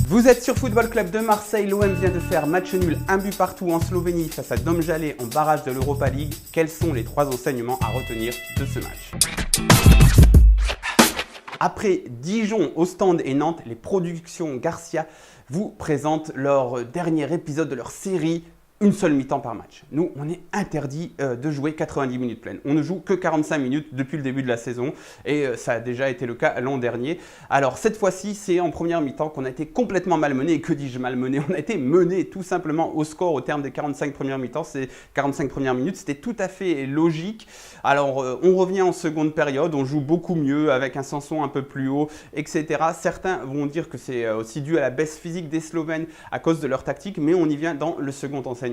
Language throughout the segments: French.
Vous êtes sur Football Club de Marseille, l'OM vient de faire match nul, un but partout en Slovénie face à Domžale en barrage de l'Europa League. Quels sont les 3 enseignements à retenir de ce match? Après Dijon, Ostende et Nantes, les productions Garcia vous présentent leur dernier épisode de leur série. Une seule mi-temps par match. Nous, on est interdit de jouer 90 minutes pleines. On ne joue que 45 minutes depuis le début de la saison et ça a déjà été le cas l'an dernier. Alors cette fois-ci, c'est en première mi-temps qu'on a été complètement malmené. Et que dis-je malmené? On a été mené tout simplement au score au terme des 45 premières mi-temps. Ces 45 premières minutes, c'était tout à fait logique. Alors on revient en seconde période, on joue beaucoup mieux avec un Sanson un peu plus haut, etc. Certains vont dire que c'est aussi dû à la baisse physique des Slovènes à cause de leur tactique, mais on y vient dans le second enseignement.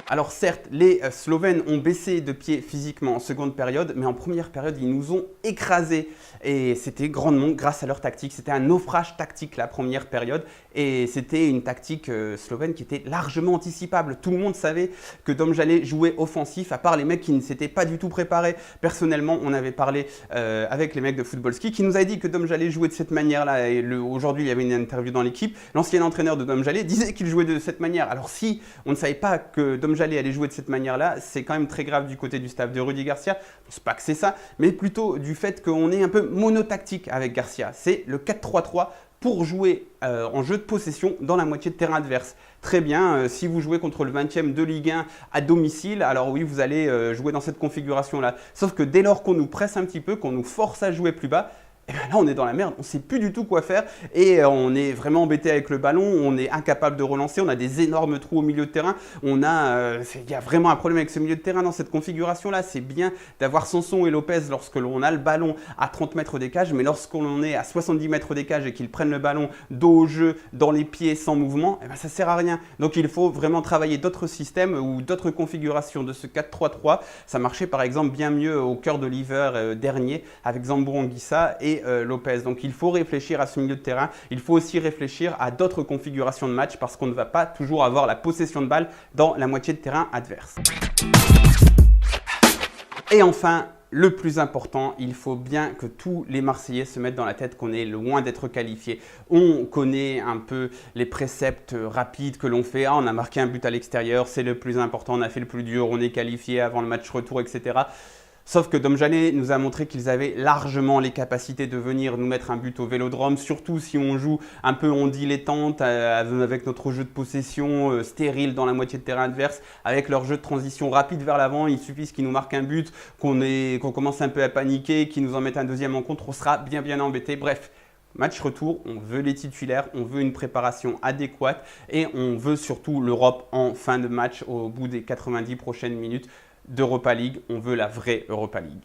Alors certes, les Slovènes ont baissé de pied physiquement en seconde période, mais en première période, ils nous ont écrasés. Et c'était grandement grâce à leur tactique. C'était un naufrage tactique la première période. Et c'était une tactique slovène qui était largement anticipable. Tout le monde savait que Domžale jouait offensif, à part les mecs qui ne s'étaient pas du tout préparés. Personnellement, on avait parlé avec les mecs de Footballski qui nous avaient dit que Domžale jouait de cette manière-là. Et aujourd'hui, il y avait une interview dans l'équipe. L'ancien entraîneur de Domžale disait qu'il jouait de cette manière. Alors si on ne savait pas que Domžale allait jouer de cette manière-là, c'est quand même très grave du côté du staff de Rudy Garcia. C'est pas que c'est ça, mais plutôt du fait qu'on est un peu monotactique avec Garcia. C'est le 4-3-3 pour jouer en jeu de possession dans la moitié de terrain adverse. Très bien, si vous jouez contre le 20e de Ligue 1 à domicile, alors oui, vous allez jouer dans cette configuration-là. Sauf que dès lors qu'on nous presse un petit peu, qu'on nous force à jouer plus bas, et bien là, on est dans la merde, on ne sait plus du tout quoi faire et on est vraiment embêté avec le ballon, on est incapable de relancer, on a des énormes trous au milieu de terrain, il y a vraiment un problème avec ce milieu de terrain dans cette configuration-là. C'est bien d'avoir Sanson et Lopez lorsque l'on a le ballon à 30 mètres des cages, mais lorsqu'on est à 70 mètres des cages et qu'ils prennent le ballon dos au jeu, dans les pieds, sans mouvement, et bien ça ne sert à rien. Donc il faut vraiment travailler d'autres systèmes ou d'autres configurations de ce 4-3-3. Ça marchait par exemple bien mieux au cœur de l'hiver dernier avec Zambo Anguissa et Lopez. Donc il faut réfléchir à ce milieu de terrain, il faut aussi réfléchir à d'autres configurations de match parce qu'on ne va pas toujours avoir la possession de balle dans la moitié de terrain adverse. Et enfin, le plus important, il faut bien que tous les Marseillais se mettent dans la tête qu'on est loin d'être qualifiés. On connaît un peu les préceptes rapides que l'on fait. Ah, on a marqué un but à l'extérieur, c'est le plus important, on a fait le plus dur, on est qualifié avant le match retour, etc. Sauf que Domžale nous a montré qu'ils avaient largement les capacités de venir nous mettre un but au Vélodrome, surtout si on joue un peu en dilettante avec notre jeu de possession stérile dans la moitié de terrain adverse, avec leur jeu de transition rapide vers l'avant. Il suffit qu'ils nous marquent un but, qu'on commence un peu à paniquer, qu'ils nous en mettent un deuxième en contre, on sera bien embêté. Bref. Match retour, on veut les titulaires, on veut une préparation adéquate et on veut surtout l'Europe en fin de match au bout des 90 prochaines minutes d'Europa League. On veut la vraie Europa League.